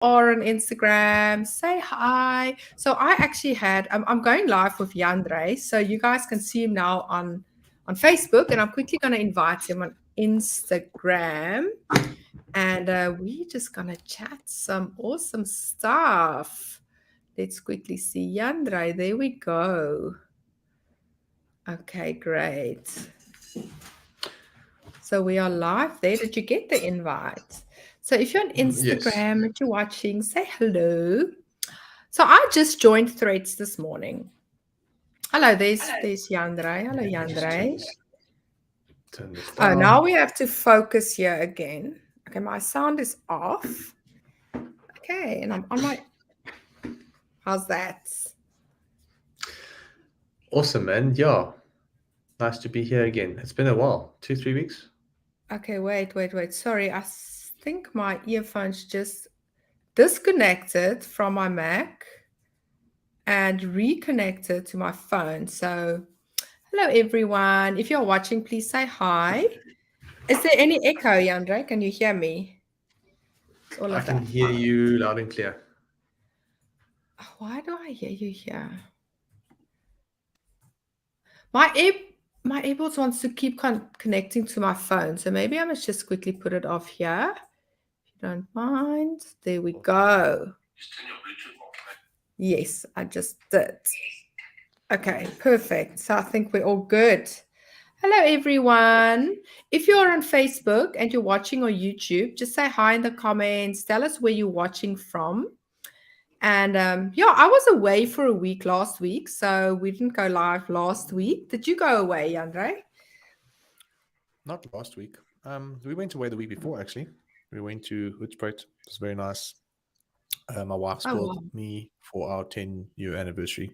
are on Instagram, say hi. So I actually had I'm going live with Jandre, so you guys can see him now on Facebook, and I'm quickly going to invite him on Instagram, and we're just going to chat some awesome stuff. Let's quickly see Jandre. There we go. Okay, great. So we are live there. Did you get the invite? So if you're on Yes. Instagram and you're watching, say hello. So I just joined Threads this morning. Hello, there's Jandre. Hello, Let me just Jandre. turn this Oh, now down. we have to focus here again. Okay, my sound is off. Okay, and I'm on my. How's that? Awesome, man. Yeah. Nice to be here again. It's been a while. 2, 3 weeks. Okay, wait. Sorry, think my earphones just disconnected from my Mac and reconnected to my phone. So, hello everyone. If you're watching, please say hi. Is there any echo, Jandre? Can you hear me? Is all I of can that hear fine? you loud and clear. Why do I hear you here? My air, my AirPods wants to keep connecting to my phone, so maybe I must just quickly put it off here. If you don't mind. There we go. Yes, I just did. Okay, perfect. So I think we're all good. Hello, everyone. If you're on Facebook and you're watching on YouTube, just say hi in the comments. Tell us where you're watching from. And yeah, I was away for a week last week, so we didn't go live last week. Did you go away, Jandre? Not last week. We went away the week before, actually. We went to Hoedspruit. It was very nice. My wife Oh, spoiled wow. me for our 10-year anniversary.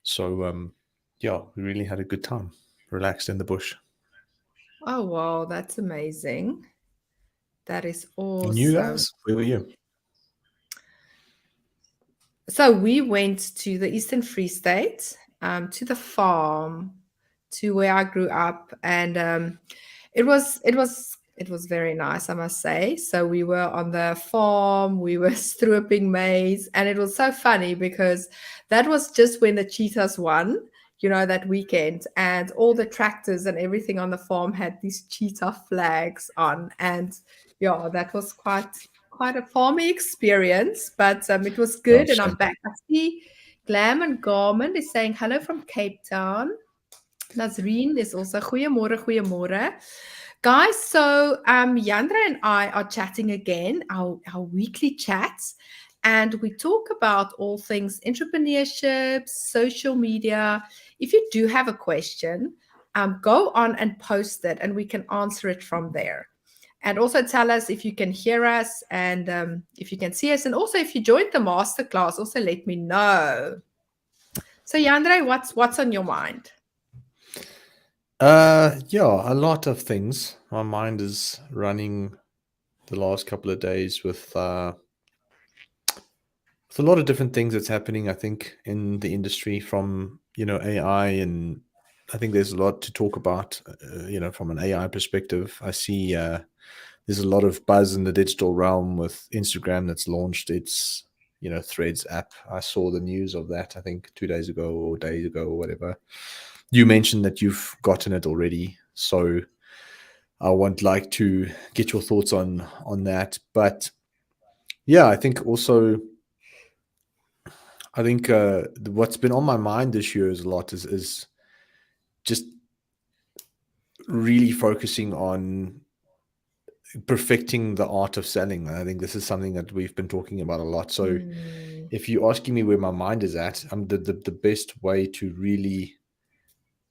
So, yeah, we really had a good time. Relaxed in the bush. Oh, wow. That's amazing. That is And you awesome. guys, where were you? So we went to the Eastern Free State, to the farm, to where I grew up, and it was very nice, I must say. So we were on the farm, we were stripping maize, and it was so funny because that was just when the cheetahs won, that weekend, and all the tractors and everything on the farm had these cheetah flags on, and yeah, that was quite a farming experience, but it was Oh, good, and I'm shame. back. I see Glam and Garmin is saying hello from Cape Town. Nazreen is also goeiemôre, goeiemôre. Guys, so Jandra and I are chatting again, our weekly chats, and we talk about all things entrepreneurship, social media. If you do have a question, go on and post it, and we can answer it from there. And also tell us if you can hear us and if you can see us. And also, if you joined the masterclass, also let me know. So, Yandre, what's on your mind? Yeah, a lot of things. My mind is running the last couple of days with a lot of different things that's happening, I think, in the industry from, AI. And I think there's a lot to talk about, from an AI perspective. I see there's a lot of buzz in the digital realm with Instagram that's launched its, Threads app. I saw the news of that, I think 2 days ago or days ago or whatever. You mentioned that you've gotten it already. So I would like to get your thoughts on that. But yeah, I think what's been on my mind this year is a lot is just really focusing on perfecting the art of selling. And I think this is something that we've been talking about a lot. So Mm, if you're asking me where my mind is at, the best way to really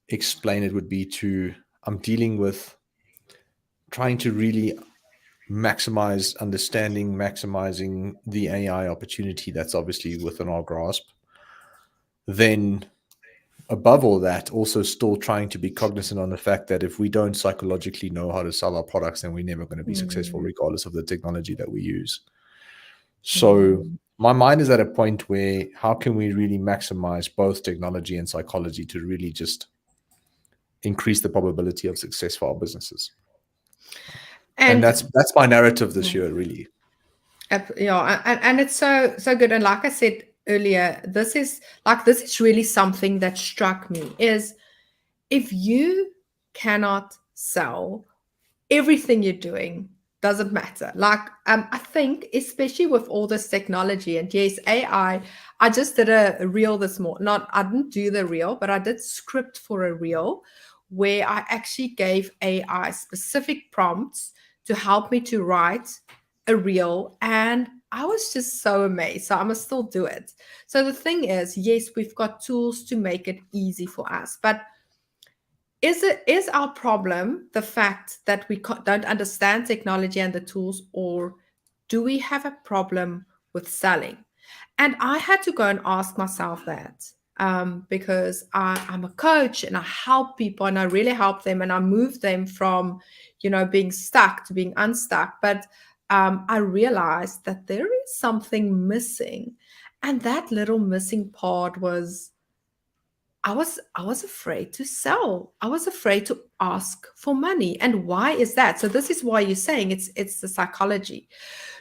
explain it would be I'm dealing with trying to really maximizing the AI opportunity that's obviously within our grasp. Then above all that, also still trying to be cognizant on the fact that if we don't psychologically know how to sell our products, then we're never going to be successful, mm, regardless of the technology that we use. So mm, my mind is at a point where how can we really maximize both technology and psychology to really just increase the probability of success for our businesses? And and that's my narrative this year, really. Yeah, and it's so good. And like I said earlier, this is really something that struck me is if you cannot sell, everything you're doing doesn't matter. Like, I think, especially with all this technology, and yes, I just did a reel this morning. Not, I didn't do the reel, but I did script for a reel where I actually gave AI specific prompts to help me to write a reel. And I was just so amazed. So I must still do it. So the thing is, yes, we've got tools to make it easy for us, but is our problem the fact that we don't understand technology and the tools, or do we have a problem with selling? And I had to go and ask myself that, because I'm a coach and I help people and I really help them and I move them from, being stuck to being unstuck. But I realized that there is something missing, and that little missing part was I was afraid to sell. I was afraid to ask for money. And why is that? So this is why you're saying it's the psychology.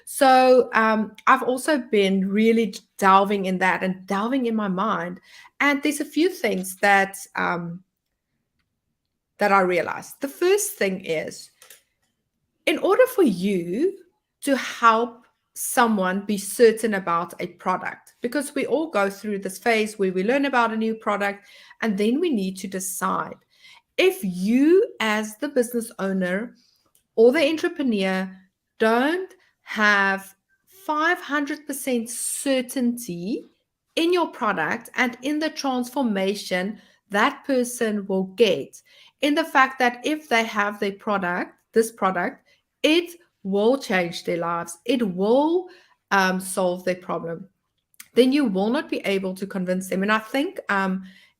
So I've also been really delving in that and delving in my mind. And there's a few things that I realized. The first thing is, in order for you to help someone be certain about a product, because we all go through this phase where we learn about a new product and then we need to decide if you, as the business owner or the entrepreneur, don't have 500% certainty in your product and in the transformation that person will get, in the fact that if they have this product, it will change their lives, it will solve their problem, then you will not be able to convince them. And I think,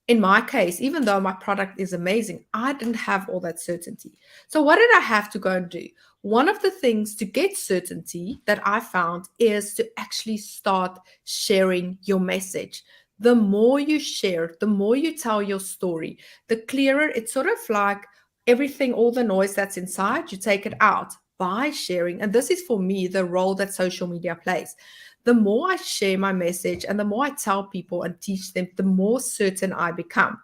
in my case, even though my product is amazing, I didn't have all that certainty. So, what did I have to go and do? One of the things to get certainty that I found is to actually start sharing your message. The more you share, the more you tell your story, the clearer it's sort of like everything, all the noise that's inside, you take it out by sharing. And this is for me the role that social media plays. The more I share my message and the more I tell people and teach them, the more certain I become.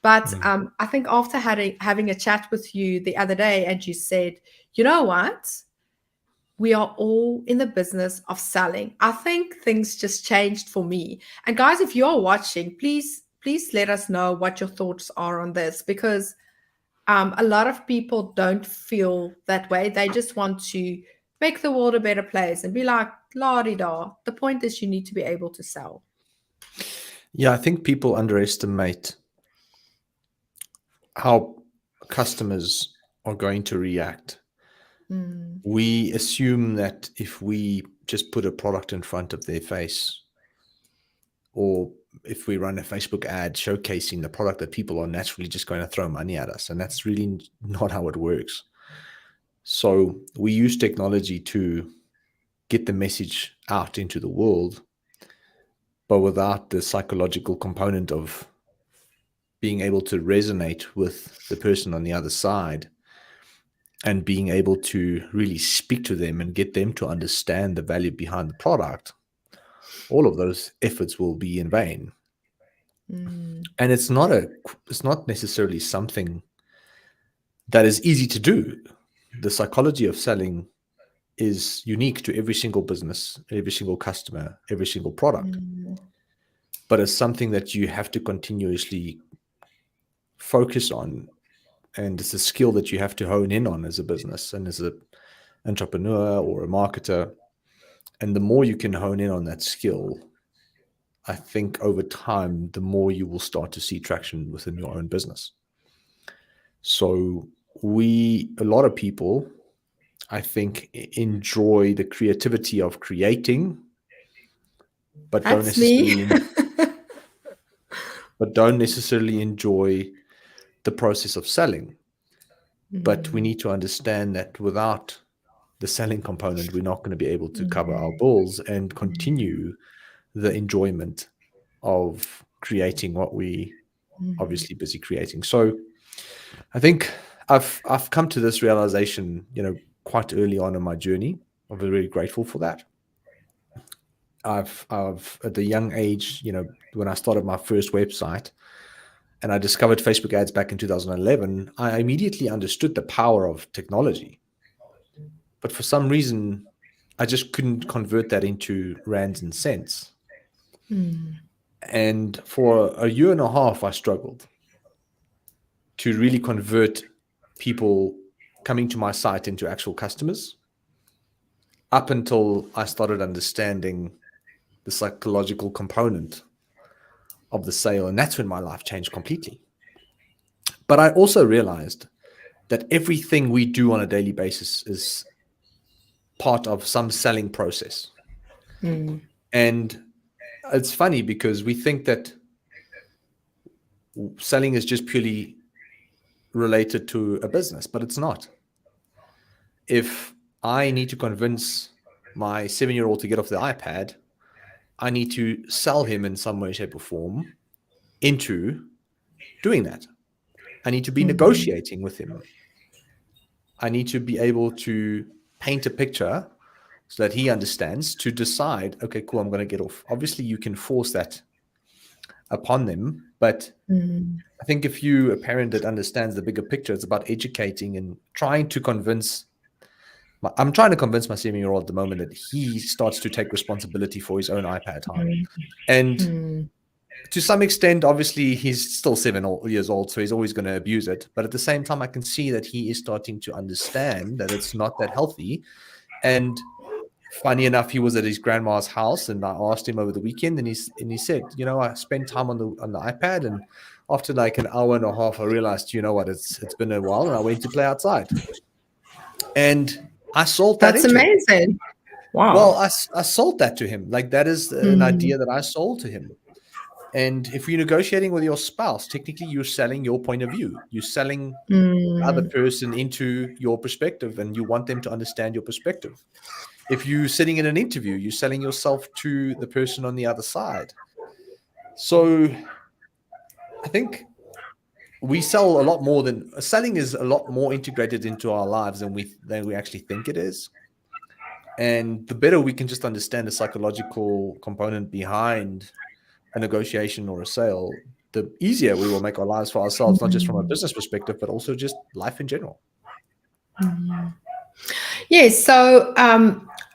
But Mm. I think after having a chat with you the other day, and you said, you know what? We are all in the business of selling. I think things just changed for me. And guys, if you're watching, please let us know what your thoughts are on this, because a lot of people don't feel that way. They just want to make the world a better place and be like, la di da. The point is, you need to be able to sell. Yeah, I think people underestimate how customers are going to react. Mm, We assume that if we just put a product in front of their face, or if we run a Facebook ad showcasing the product, that people are naturally just going to throw money at us. And that's really not how it works. So we use technology to get the message out into the world, but without the psychological component of being able to resonate with the person on the other side and being able to really speak to them and get them to understand the value behind the product, all of those efforts will be in vain. mm, And it's not necessarily something that is easy to do. The psychology of selling is unique to every single business, every single customer, every single product, mm, but it's something that you have to continuously focus on, and it's a skill that you have to hone in on as a business and as an entrepreneur or a marketer. And the more you can hone in on that skill, I think over time, the more you will start to see traction within your own business. So a lot of people, I think, enjoy the creativity of creating, but don't that's me. necessarily, enjoy the process of selling. But we Mm, need to understand that without the selling component, we're not going to be able to cover our mm, bills and mm, continue the enjoyment of creating what we mm. obviously busy creating. So I think I've come to this realization, quite early on in my journey. I'm very grateful for that. I've at the young age, when I started my first website and I discovered Facebook ads back in 2011, I immediately understood the power of technology. But for some reason, I just couldn't convert that into rands and cents. And for a year and a half, I struggled to really convert people coming to my site into actual customers, up until I started understanding the psychological component of the sale. And that's when my life changed completely. But I also realized that everything we do on a daily basis is part of some selling process. And it's funny because we think that selling is just purely related to a business, but it's not. If I need to convince my 7-year-old to get off the iPad, I need to sell him in some way, shape, or form into doing that. I need to be negotiating with him. I need to be able to paint a picture so that he understands, to decide, okay, cool, I'm going to get off. Obviously, you can force that upon them, but I think if you're a parent that understands the bigger picture, it's about educating and trying to convince. I'm trying to convince my 7-year-old at the moment that he starts to take responsibility for his own iPad time. And to some extent, obviously, he's still 7 years old, so he's always going to abuse it. But at the same time, I can see that he is starting to understand that it's not that healthy. And funny enough, he was at his grandma's house, and I asked him over the weekend, and he said, I spent time on the iPad, and after like an hour and a half, I realized, it's been a while, and I went to play outside. And I sold that. That's amazing. Him. Wow. Well, I sold that to him. Like, that is an idea that I sold to him. And if you're negotiating with your spouse, technically you're selling your point of view. You're selling the other person into your perspective, and you want them to understand your perspective. If you're sitting in an interview, you're selling yourself to the person on the other side. So I think we sell a lot more than selling is a lot more integrated into our lives than we actually think it is. And the better we can just understand the psychological component behind a negotiation or a sale, the easier we will make our lives for ourselves, not just from a business perspective, but also just life in general. Yes. So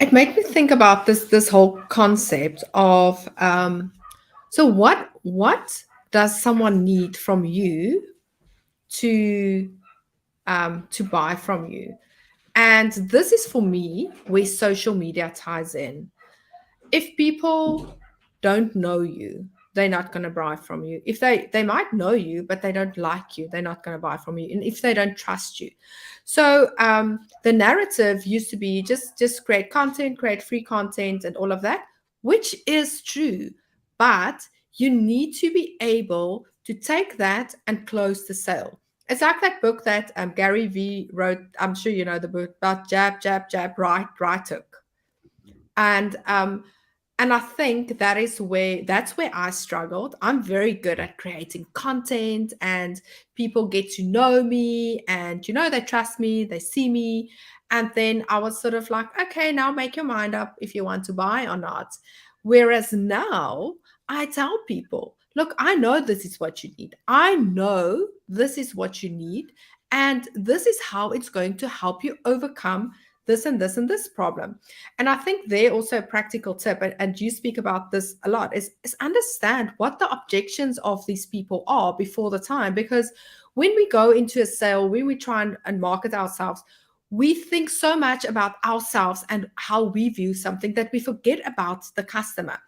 it made me think about this whole concept of so what does someone need from you to buy from you? And this is for me where social media ties in. If people don't know you, they're not going to buy from you. If they might know you, but they don't like you, they're not going to buy from you. And if they don't trust you. So the narrative used to be just create content, create free content and all of that, which is true. But you need to be able to take that and close the sale. It's like that book that Gary Vee wrote. I'm sure you know the book about jab, jab, jab, right hook. And I think that's where I struggled. I'm very good at creating content, and people get to know me, and they trust me, they see me. And then I was sort of like, okay, now make your mind up if you want to buy or not. Whereas now I tell people, look, I know this is what you need. I know this is what you need. And this is how it's going to help you overcome this and this and this problem. And I think there also a practical tip, and you speak about this a lot, is understand what the objections of these people are before the time. Because when we go into a sale, when we try and market ourselves, we think so much about ourselves and how we view something that we forget about the customer.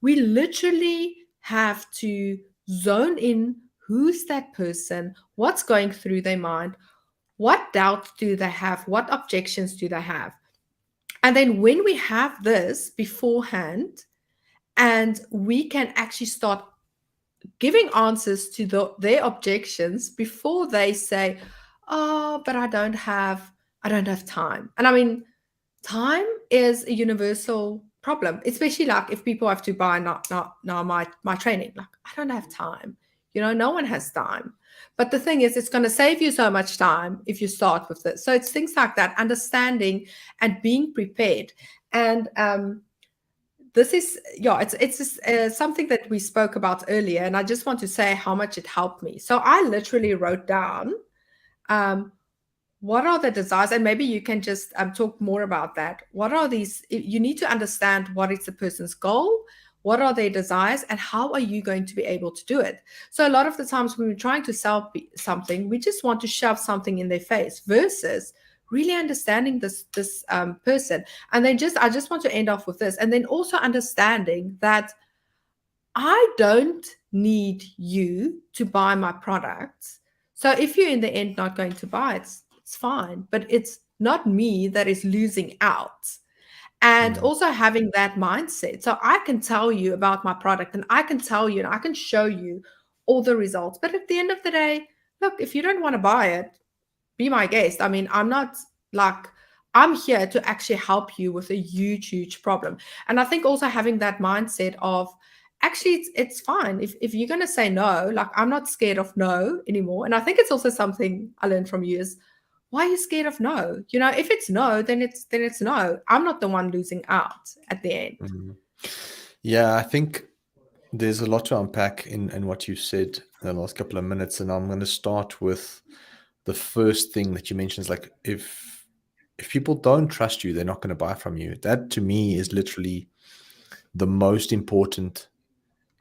We literally have to zone in who's that person, what's going through their mind, what doubts do they have, what objections do they have. And then when we have this beforehand, and we can actually start giving answers to their objections before they say, oh, but I don't have time. And I mean, time is a universal problem, especially like if people have to buy now my training. Like, I don't have time. No one has time. But the thing is, it's going to save you so much time if you start with this. So it's things like that, understanding and being prepared. And this is, yeah, it's just, something that we spoke about earlier, and I just want to say how much it helped me. So I literally wrote down, um, what are the desires, and maybe you can just talk more about that. What are these? You need to understand what is the person's goal, what are their desires, and how are you going to be able to do it. So a lot of the times when we're trying to sell something, we just want to shove something in their face versus really understanding this person. And then I just want to end off with this, and then also understanding that I don't need you to buy my products. So if you're in the end not going to buy it, it's fine, but it's not me that is losing out. And Mm. also having that mindset. So I can tell you about my product, and I can tell you and I can show you all the results. But at the end of the day, look, if you don't want to buy it, be my guest. I mean, I'm not like, I'm here to actually help you with a huge, huge problem. And I think also having that mindset of, actually it's fine if you're going to say no, like, I'm not scared of no anymore. And I think it's also something I learned from you is, why are you scared of no? You know, if it's no, then it's no. I'm not the one losing out at the end. Mm. Yeah, I think there's a lot to unpack in what you said in the last couple of minutes, and I'm going to start with the first thing that you mentioned is like, if people don't trust you, they're not going to buy from you. That to me is literally the most important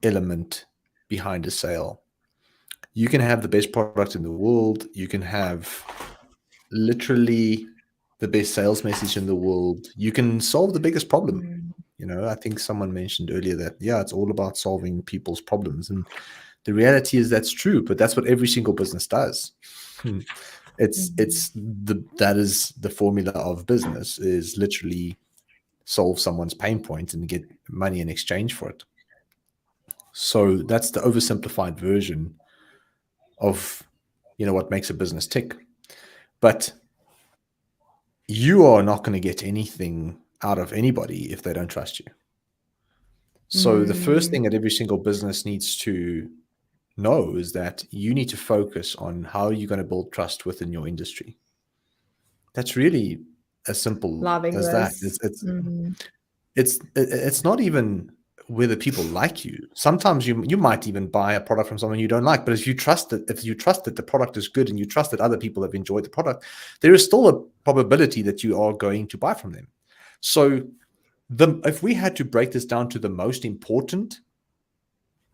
element behind a sale. You can have the best product in the world, you can have literally the best sales message in the world, you can solve the biggest problem. Mm, You know, I think someone mentioned earlier that, yeah, it's all about solving people's problems. And the reality is that's true, but that's what every single business does. mm, That is the formula of business, is literally solve someone's pain point and get money in exchange for it. So that's the oversimplified version of, you know, what makes a business tick. But you are not going to get anything out of anybody if they don't trust you. So the first mm. thing that every single business needs to know is that you need to focus on how you're going to build trust within your industry. That's really as simple Loving as that. this. Mm, It's not even whether people like you. Sometimes you might even buy a product from someone you don't like, but if you trust that the product is good and you trust that other people have enjoyed the product, there is still a probability that you are going to buy from them. So if we had to break this down to the most important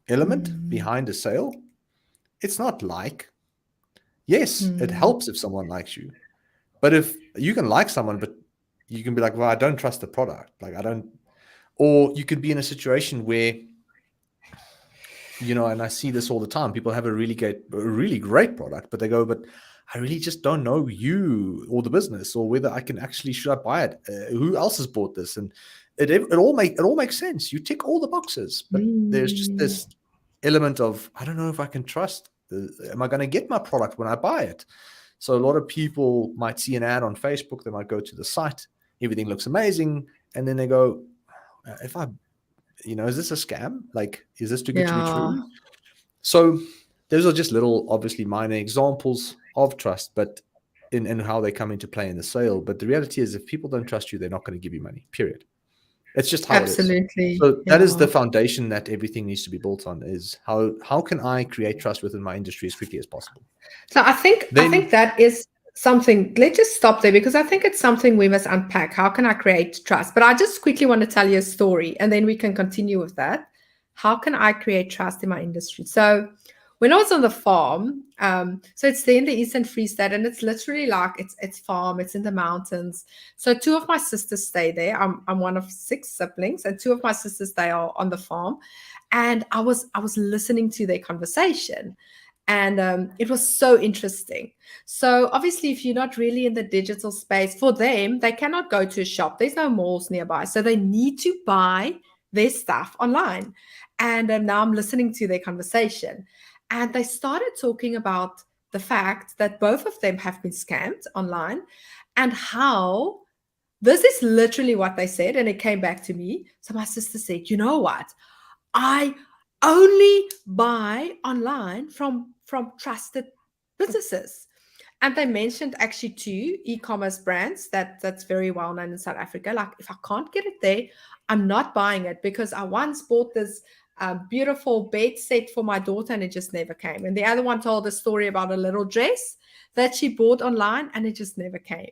element mm, behind a sale, it's not like. Yes, it mm. helps if someone likes you, but if you can like someone, but you can be like, well, I don't trust the product. Like, I don't. Or you could be in a situation where, you know, and I see this all the time. People have a really great product, but they go, but I really just don't know you or the business, or whether I can actually, should I buy it? Who else has bought this? And it all makes sense. You tick all the boxes, but there's just Mm. this element of, I don't know if I can trust. Am I going to get my product when I buy it? So a lot of people might see an ad on Facebook. They might go to the site. Everything looks amazing, and then they go, if I, you know, is this a scam? Like, is this too good to be Yeah, true? So those are just little, obviously minor examples of trust, but in how they come into play in the sale. But the reality is, if people don't trust you, they're not going to give you money, period. It's just how it is. absolutely. So that is Yeah. the foundation that everything needs to be built on, is how can I create trust within my industry as quickly as possible? So I think Then that is something. Let's just stop there because I think it's something we must unpack. How can I create trust? But I just quickly want to tell you a story, and then we can continue with that. How can I create trust in my industry? So when I was on the farm, so it's there in the Eastern Free State, and it's literally like it's farm. It's in the mountains. So two of my sisters stay there. I'm one of six siblings, and two of my sisters, they are on the farm, and I was listening to their conversation, and it was so interesting. So obviously, if you're not really in the digital space, for them, they cannot go to a shop. There's no malls nearby, so they need to buy their stuff online. And now I'm listening to their conversation, and they started talking about the fact that both of them have been scammed online, and how this is literally what they said. And it came back to me. So my sister said, "You know what? I only buy online from trusted businesses." And they mentioned actually two e-commerce brands that's very well known in South Africa. Like, if I can't get it there, I'm not buying it, because I once bought this beautiful bed set for my daughter and it just never came. And the other one told a story about a little dress that she bought online and it just never came.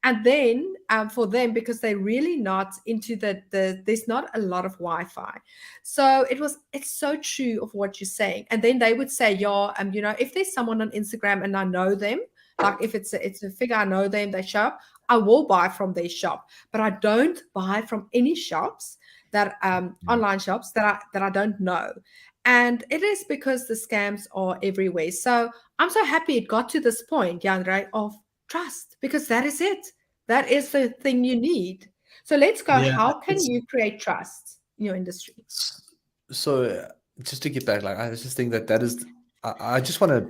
And then for them, because they're really not into there's not a lot of Wi-Fi. So it's so true of what you're saying. And then they would say, yeah, if there's someone on Instagram and I know them, like if it's a figure, I know them, they shop, I will buy from their shop. But I don't buy from any shops that online shops that I don't know. And it is because the scams are everywhere. So I'm so happy it got to this point, Jandre, of trust, because that is it. That is the thing you need. So let's go. Yeah, How can you create trust in your industry? so just to get back, like I just think that is. I just want to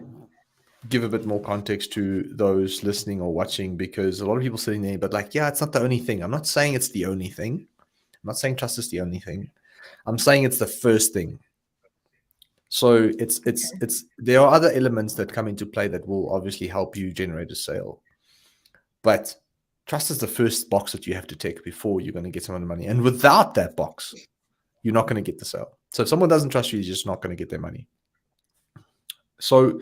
give a bit more context to those listening or watching, because a lot of people sitting there, but like, yeah, it's not the only thing. I'm not saying it's the only thing. I'm not saying trust is the only thing. I'm saying it's the first thing. So it's there are other elements that come into play that will obviously help you generate a sale. But trust is the first box that you have to tick before you're going to get someone the money. And without that box, you're not going to get the sale. So if someone doesn't trust you, you're just not going to get their money. So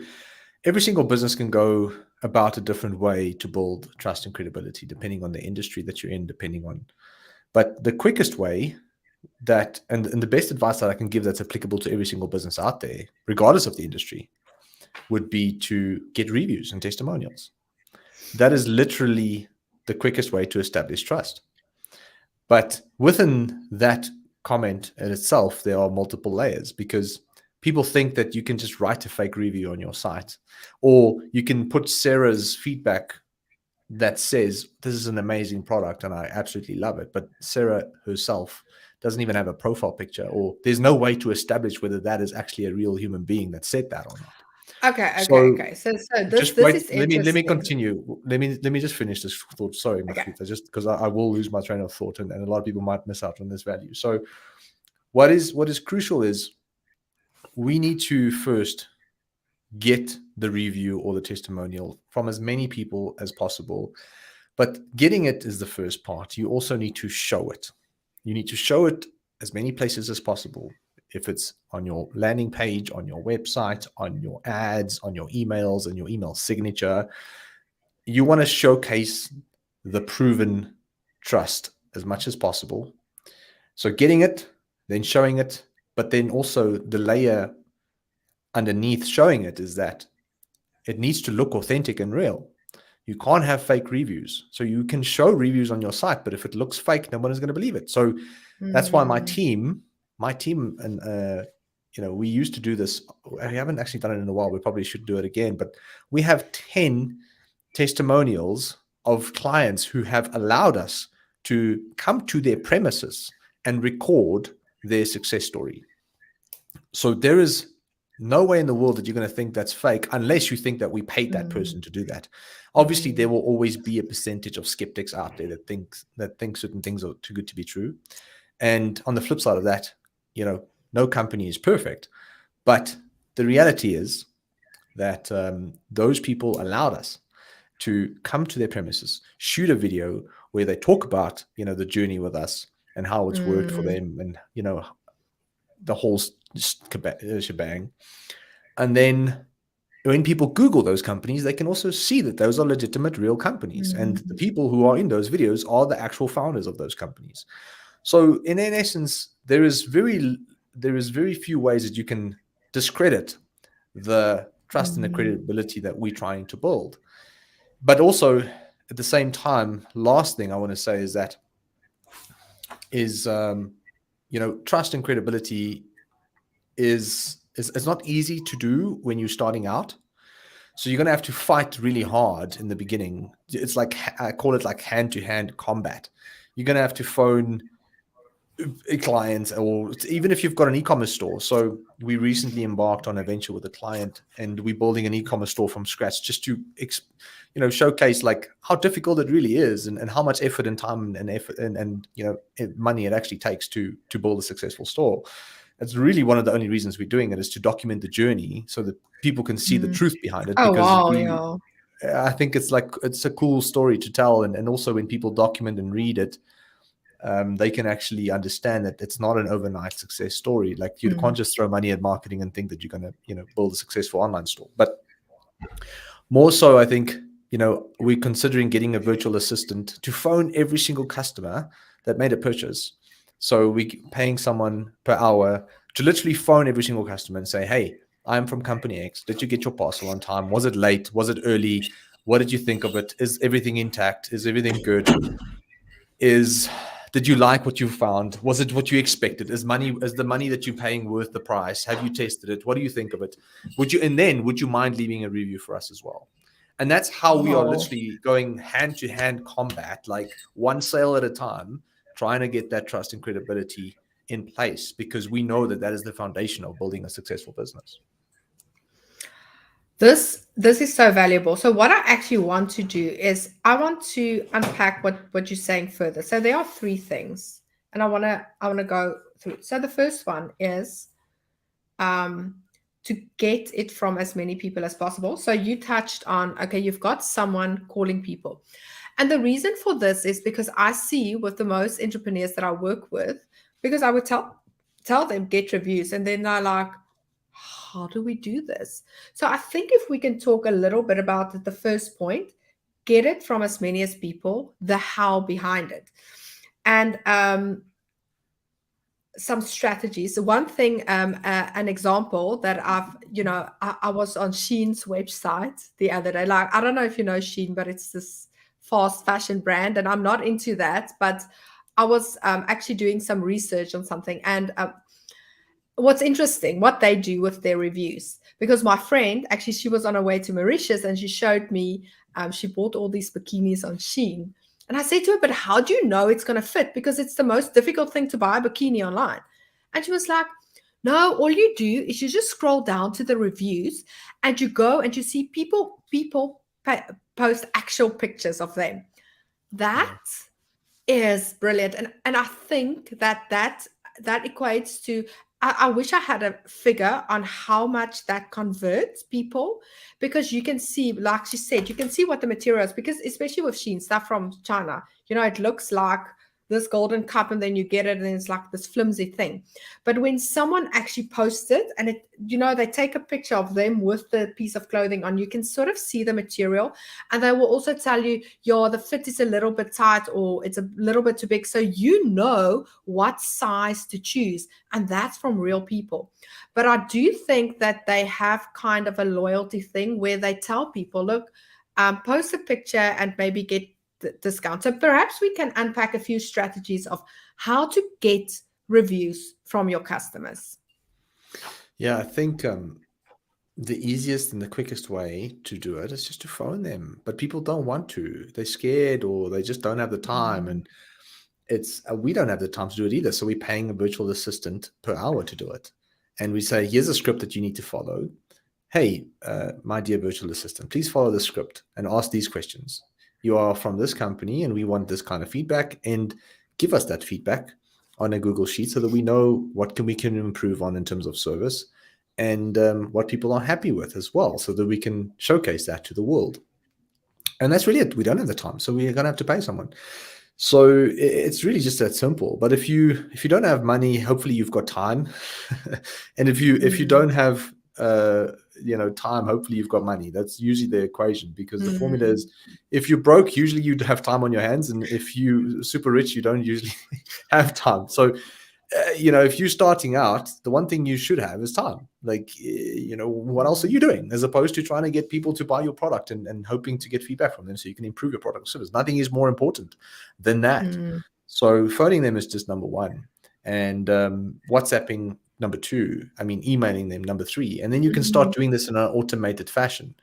every single business can go about a different way to build trust and credibility, depending on the industry that you're in, but the quickest way and the best advice that I can give that's applicable to every single business out there, regardless of the industry, would be to get reviews and testimonials. That is literally the quickest way to establish trust. But within that comment in itself, there are multiple layers, because people think that you can just write a fake review on your site, or you can put Sarah's feedback that says, this is an amazing product and I absolutely love it. But Sarah herself doesn't even have a profile picture, or there's no way to establish whether that is actually a real human being that said that or not. Okay. So this wait, is let interesting. me continue. Let me just finish this thought. Sorry, Magriet, just because I will lose my train of thought, and a lot of people might miss out on this value. So what is crucial is we need to first get the review or the testimonial from as many people as possible. But getting it is the first part. You also need to show it. You need to show it as many places as possible. If it's on your landing page, on your website, on your ads, on your emails, and your email signature, you want to showcase the proven trust as much as possible. So getting it, then showing it, but then also the layer underneath showing it is that it needs to look authentic and real. You can't have fake reviews. So you can show reviews on your site, but if it looks fake, no one is going to believe it. So that's why my team and we used to do this. We haven't actually done it in a while. We probably should do it again, but we have 10 testimonials of clients who have allowed us to come to their premises and record their success story. So there is no way in the world that you're going to think that's fake unless you think that we paid that person to do that. Obviously, there will always be a percentage of skeptics out there that think certain things are too good to be true. And on the flip side of that, no company is perfect. But the reality is that those people allowed us to come to their premises, shoot a video where they talk about, the journey with us and how it's worked for them, and, the whole shebang. And then when people Google those companies, they can also see that those are legitimate, real companies. And the people who are in those videos are the actual founders of those companies. So in essence, there is very few ways that you can discredit the trust and the credibility that we're trying to build. But also at the same time, last thing I want to say is that trust and credibility is not easy to do when you're starting out. So you're going to have to fight really hard in the beginning. It's like, I call it like hand-to-hand combat. You're going to have to phone clients, or even if you've got an e-commerce store. So we recently embarked on a venture with a client, and we're building an e-commerce store from scratch, just to showcase like how difficult it really is, and how much effort and time and money it actually takes to build a successful store. It's really one of the only reasons we're doing it, is to document the journey so that people can see the truth behind it. Oh, because wow, yeah. I think it's like, it's a cool story to tell. And also when people document and read it, they can actually understand that it's not an overnight success story. Like you can't just throw money at marketing and think that you're going to, build a successful online store. But more so, I think, we're considering getting a virtual assistant to phone every single customer that made a purchase. So we're paying someone per hour to literally phone every single customer and say, hey, I'm from company X. Did you get your parcel on time? Was it late? Was it early? What did you think of it? Is everything intact? Is everything good? Did you like what you found? Was it what you expected? Is the money that you're paying worth the price? Have you tested it? What do you think of it? Would you mind leaving a review for us as well? And that's how we are literally going hand to hand combat, like one sale at a time, trying to get that trust and credibility in place, because we know that is the foundation of building a successful business. This is so valuable. So what I actually want to do is I want to unpack what you're saying further. So there are 3 things, and I want to go through. So the first one is to get it from as many people as possible. So you touched on, okay, you've got someone calling people. And the reason for this is because I see with the most entrepreneurs that I work with, because I would tell them get reviews, and then they're like, how do we do this? So I think if we can talk a little bit about the first point, get it from as many as people, the how behind it. And some strategies. So one thing, an example that I was on Shein's website the other day. Like, I don't know if you know Shein, but it's this fast fashion brand, and I'm not into that, but I was actually doing some research on something. And what's interesting, what they do with their reviews, because my friend, actually, she was on her way to Mauritius and she showed me, she bought all these bikinis on Shein. And I said to her, but how do you know it's going to fit? Because it's the most difficult thing to buy a bikini online. And she was like, no, all you do is you just scroll down to the reviews and you go and you see people post actual pictures of them. That is brilliant. And I think that equates to, I wish I had a figure on how much that converts people, because you can see, like she said, you can see what the material is, because especially with Shein, stuff from China, it looks like this golden cup and then you get it and it's like this flimsy thing. But when someone actually posts it and they take a picture of them with the piece of clothing on, you can sort of see the material, and they will also tell you, the fit is a little bit tight or it's a little bit too big. So you know what size to choose, and that's from real people. But I do think that they have kind of a loyalty thing where they tell people, look, post a picture and maybe get discount. So perhaps we can unpack a few strategies of how to get reviews from your customers. Yeah, I think the easiest and the quickest way to do it is just to phone them. But people don't want to. They're scared, or they just don't have the time. And it's we don't have the time to do it either. So we're paying a virtual assistant per hour to do it. And we say, here's a script that you need to follow. Hey, my dear virtual assistant, please follow the script and ask these questions. You are from this company and we want this kind of feedback, and give us that feedback on a Google Sheet so that we know what we can improve on in terms of service, and what people are happy with as well, so that we can showcase that to the world. And that's really it. We don't have the time, so we're going to have to pay someone. So it's really just that simple. But if you don't have money, hopefully you've got time. And if you don't have time, hopefully you've got money. That's usually the equation, because the formula is, if you're broke, usually you'd have time on your hands, and if you're super rich, you don't usually have time. So if you're starting out, the one thing you should have is time. Like, what else are you doing, as opposed to trying to get people to buy your product and hoping to get feedback from them so you can improve your product or service? Nothing is more important than that. So phoning them is just number one, and WhatsApping number two. I mean, emailing them number three, and then you can start doing this in an automated fashion.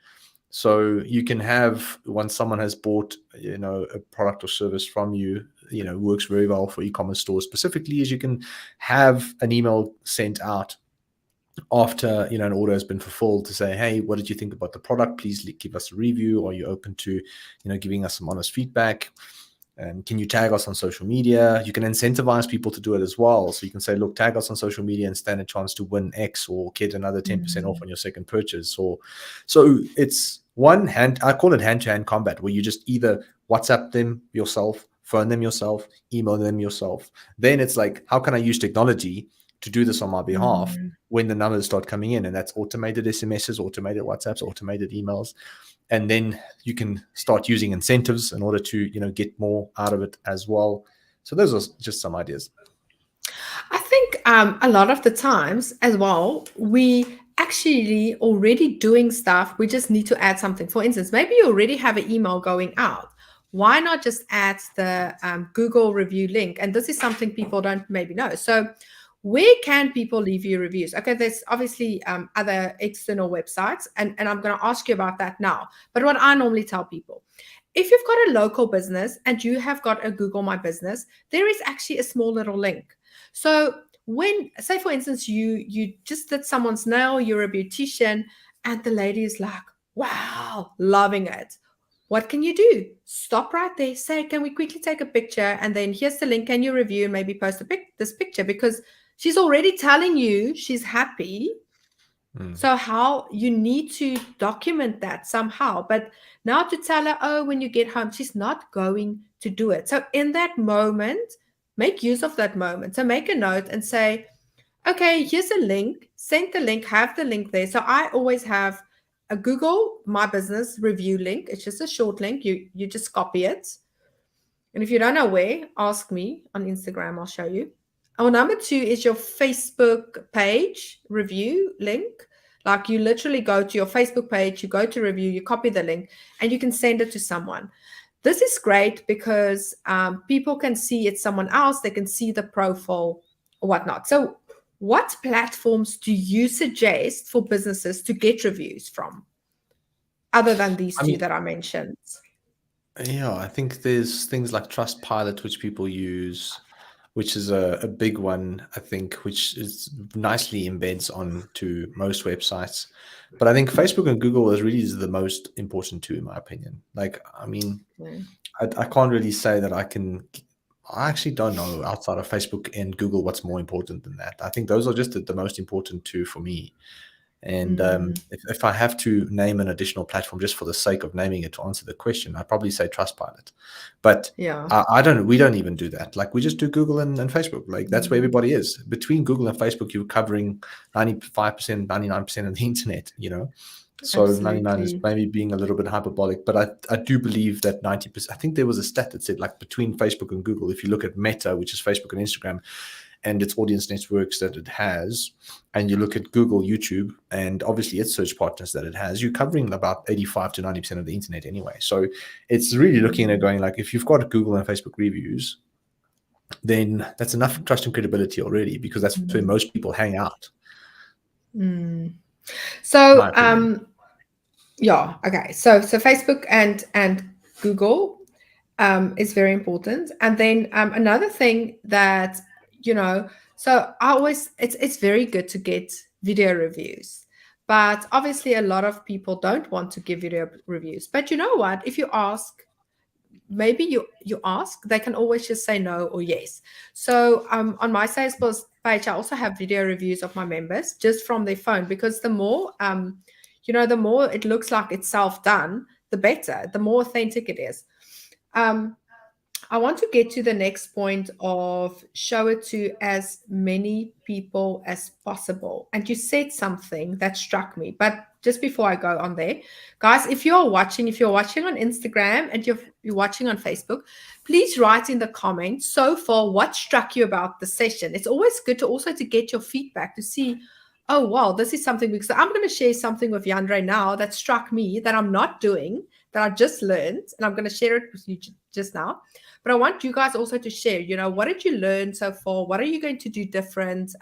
So you can have, once someone has bought, a product or service from you, works very well for e-commerce stores specifically, is you can have an email sent out after, an order has been fulfilled, to say, hey, what did you think about the product? Please give us a review. Are you open to, giving us some honest feedback? Can you tag us on social media? You can incentivize people to do it as well. So you can say, look, tag us on social media and stand a chance to win X, or get another 10% off on your second purchase. So it's One, hand, I call it hand-to-hand combat, where you just either WhatsApp them yourself, phone them yourself, email them yourself. Then it's like, how can I use technology to do this on my behalf Mm. when the numbers start coming in? And that's automated SMSs, automated WhatsApps, automated emails. And then you can start using incentives in order to, get more out of it as well. So those are just some ideas. I think a lot of the times as well, we actually already doing stuff. We just need to add something. For instance, maybe you already have an email going out. Why not just add the Google review link? And this is something people don't maybe know. So where can people leave you reviews? Okay, there's obviously other external websites, and I'm going to ask you about that now. But what I normally tell people, if you've got a local business and you have got a Google My Business, there is actually a small little link. So when, say for instance, you just did someone's nail, you're a beautician, and the lady is like, wow, loving it. What can you do? Stop right there. Say, can we quickly take a picture? And then here's the link. Can you review and maybe post this picture? Because she's already telling you she's happy. So how you need to document that somehow. But now to tell her, oh, when you get home, she's not going to do it. So in that moment, make use of that moment. So make a note and say, okay, here's a link, send the link, have the link there. So I always have a Google My Business review link. It's just a short link. You just copy it. And if you don't know where, ask me on Instagram. I'll show you. Oh, number 2 is your Facebook page review link. Like you literally go to your Facebook page, you go to review, you copy the link, and you can send it to someone. This is great because people can see it's someone else. They can see the profile or whatnot. So what platforms do you suggest for businesses to get reviews from other than these two that I mentioned? Yeah, I think there's things like Trustpilot, which people use, which is a big one, I think, which is nicely embeds onto most websites. But I think Facebook and Google is really the most important two, in my opinion. Like, I mean, I can't really say that I actually don't know outside of Facebook and Google what's more important than that. I think those are just the most important two for me. And if I have to name an additional platform just for the sake of naming it to answer the question, I'd probably say Trustpilot. But Yeah. we don't even do that. Like we just do Google and Facebook. Like that's where everybody is. Between Google and Facebook, you're covering 95%, 99% of the internet, So Absolutely. 99 is maybe being a little bit hyperbolic, but I do believe that 90%, I think there was a stat that said like between Facebook and Google, if you look at Meta, which is Facebook and Instagram, and its audience networks that it has, and you look at Google, YouTube, and obviously its search partners that it has, you're covering about 85 to 90% of the internet anyway. So it's really looking at going like, if you've got Google and Facebook reviews, then that's enough trust and credibility already, because that's where most people hang out. So yeah, okay. So Facebook and Google is very important. And then another thing that, so I always, it's very good to get video reviews. But obviously a lot of people don't want to give video reviews. But you know what? If you ask, maybe you ask, they can always just say no or yes. So on my Salesforce page, I also have video reviews of my members just from their phone, because the more the more it looks like it's self-done, the better, the more authentic it is. I want to get to the next point of show it to as many people as possible. And you said something that struck me, but just before I go on there, guys, if you're watching on Instagram and you're watching on Facebook, please write in the comments so far what struck you about the session. It's always good to also to get your feedback to see, oh, wow, this is something, because I'm going to share something with Jandre now that struck me that I'm not doing, that I just learned, and I'm going to share it with you just now. But I want you guys also to share, what did you learn so far? What are you going to do different?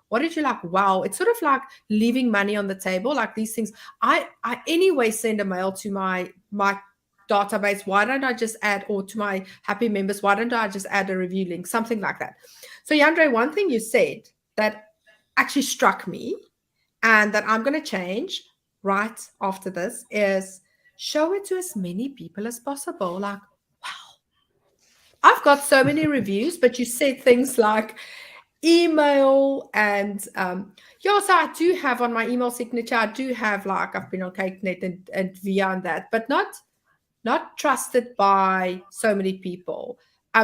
What did you like? Wow, it's sort of like leaving money on the table, like these things. I anyway send a mail to my database. Why don't I just add, or to my happy members, why don't I just add a review link, something like that? So Jandre, one thing you said that actually struck me and that I'm going to change right after this is show it to as many people as possible. Like, wow, I've got so many reviews, but you said things like, email, and yeah, so I do have on my email signature, I do have, like, I've been on CakeNet and Via and that, but not trusted by so many people.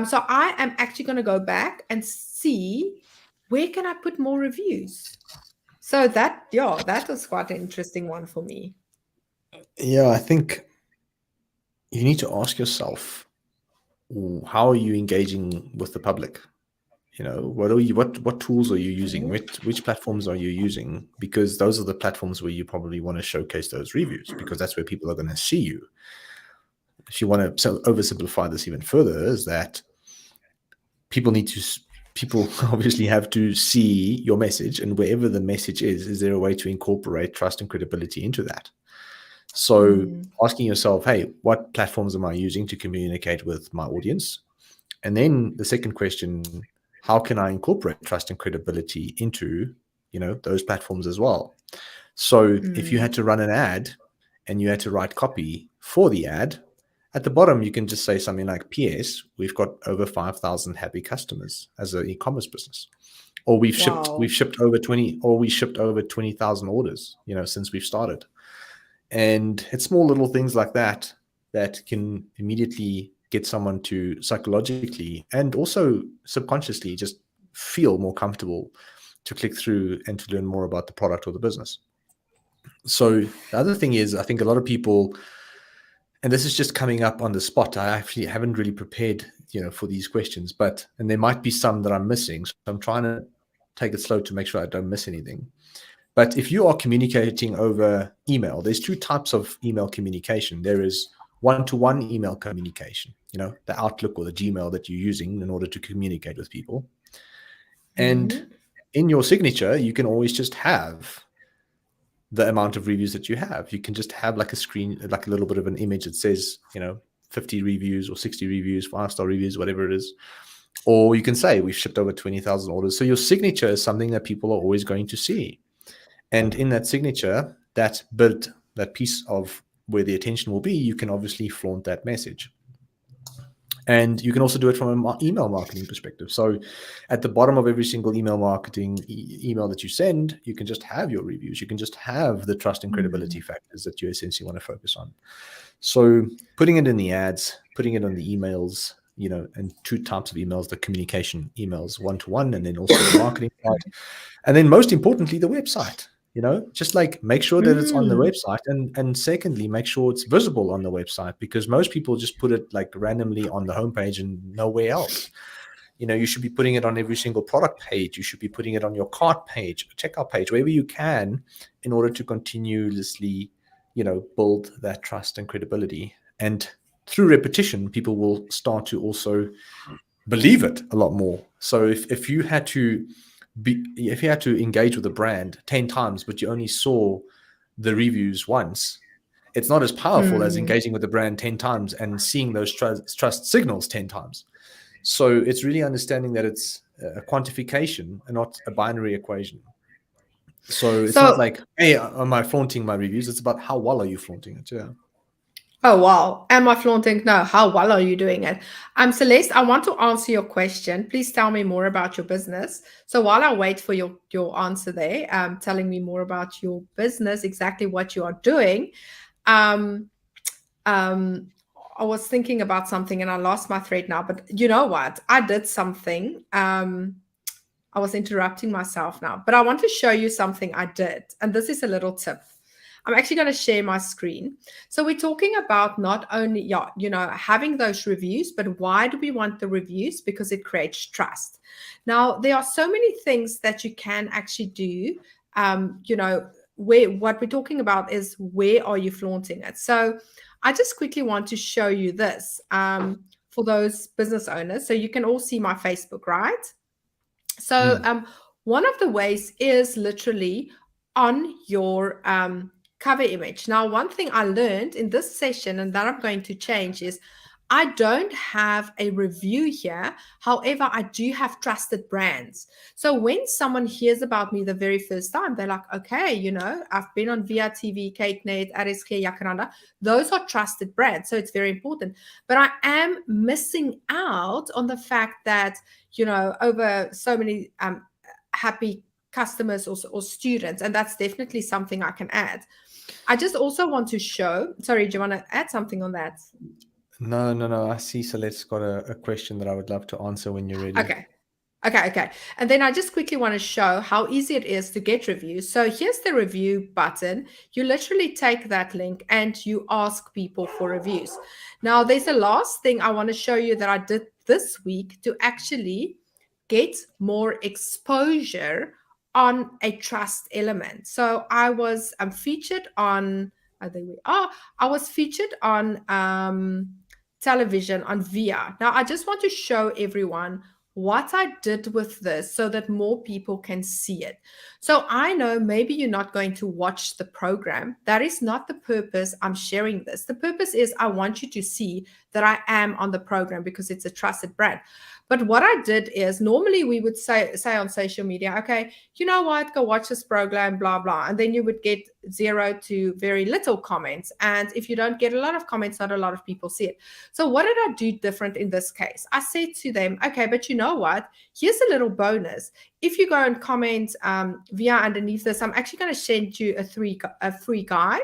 So I am actually going to go back and see where can I put more reviews. So that, yeah, that was quite an interesting one for me. Yeah, I think you need to ask yourself, how are you engaging with the public? What tools are you using? Which platforms are you using? Because those are the platforms where you probably want to showcase those reviews, because that's where people are going to see you. If you want to oversimplify this even further, is that people obviously have to see your message, and wherever the message is there a way to incorporate trust and credibility into that? So asking yourself, hey, what platforms am I using to communicate with my audience? And then the second question, how can I incorporate trust and credibility into, those platforms as well? So if you had to run an ad and you had to write copy for the ad, at the bottom you can just say something like, PS, we've got over 5,000 happy customers as an e-commerce business. Or we shipped over 20,000 orders, since we've started. And it's small little things like that that can immediately get someone to psychologically and also subconsciously just feel more comfortable to click through and to learn more about the product or the business. So the other thing is, I think a lot of people, and this is just coming up on the spot, I actually haven't really prepared, for these questions, and there might be some that I'm missing. So I'm trying to take it slow to make sure I don't miss anything. But if you are communicating over email, there's two types of email communication. There is one-to-one email communication, the Outlook or the Gmail that you're using in order to communicate with people. And in your signature, you can always just have the amount of reviews that you have. You can just have like a screen, like a little bit of an image that says, 50 reviews or 60 reviews, 5-star reviews, whatever it is. Or you can say we've shipped over 20,000 orders. So your signature is something that people are always going to see. And in that signature, that bit, that piece of where the attention will be, you can obviously flaunt that message. And you can also do it from an email marketing perspective. So at the bottom of every single email marketing email that you send, you can just have your reviews. You can just have the trust and credibility factors that you essentially want to focus on. So putting it in the ads, putting it on the emails, and two types of emails, the communication emails, one-to-one, and then also the marketing part. And then most importantly, the website. Just like make sure that it's on the website, and secondly, make sure it's visible on the website, because most people just put it like randomly on the homepage and nowhere else. You should be putting it on every single product page. You should be putting it on your cart page, checkout page, wherever you can, in order to continuously, build that trust and credibility. And through repetition, people will start to also believe it a lot more. So if you had to engage with a brand 10 times, but you only saw the reviews once, it's not as powerful as engaging with the brand 10 times and seeing those trust signals 10 times. So it's really understanding that it's a quantification and not a binary equation. So it's not like, hey, am I flaunting my reviews? It's about how well are you flaunting it? Yeah. Oh, wow. Am I flaunting? No. How well are you doing it? Celeste, I want to answer your question. Please tell me more about your business. So while I wait for your answer there, telling me more about your business, exactly what you are doing, I was thinking about something and I lost my thread now. But you know what? I did something. I was interrupting myself now, but I want to show you something I did. And this is a little tip. I'm actually going to share my screen. So we're talking about not only, having those reviews, but why do we want the reviews? Because it creates trust. Now, there are so many things that you can actually do. What we're talking about is where are you flaunting it? So I just quickly want to show you this for those business owners. So you can all see my Facebook, right? So one of the ways is literally on your cover image. Now, one thing I learned in this session and that I'm going to change is I don't have a review here. However, I do have trusted brands. So when someone hears about me the very first time, they're like, okay, I've been on Via TV, CakeNet, RSK, Yakaranda. Those are trusted brands. So it's very important. But I am missing out on the fact that, over so many happy customers or students. And that's definitely something I can add. I just also want to show, sorry, do you want to add something on that? No. I see Celette's got a question that I would love to answer when you're ready. Okay. And then I just quickly want to show how easy it is to get reviews. So here's the review button. You literally take that link and you ask people for reviews. Now, there's a last thing I want to show you that I did this week to actually get more exposure on a trust element. So I was featured on, there we are. I was featured on television on VIA. Now, I just want to show everyone what I did with this so that more people can see it. So I know maybe you're not going to watch the program. That is not the purpose I'm sharing this. The purpose is I want you to see that I am on the program because it's a trusted brand. But what I did is normally we would say on social media, okay, you know what, go watch this program, blah, blah. And then you would get 0 to very little comments. And if you don't get a lot of comments, not a lot of people see it. So what did I do different in this case? I said to them, okay, but you know what? Here's a little bonus. If you go and comment via underneath this, I'm actually going to send you a free guide.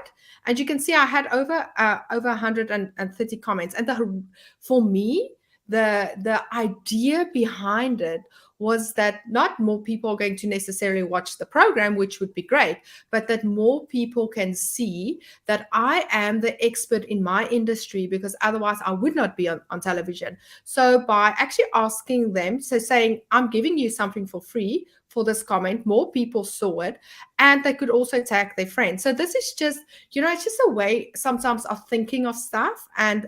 And you can see I had over 130 comments. And for me, the idea behind it was that not more people are going to necessarily watch the program, which would be great, but that more people can see that I am the expert in my industry, because otherwise I would not be on television. So by actually asking them, so saying, I'm giving you something for free for this comment, more people saw it, and they could also tag their friends. So this is just, it's just a way sometimes of thinking of stuff and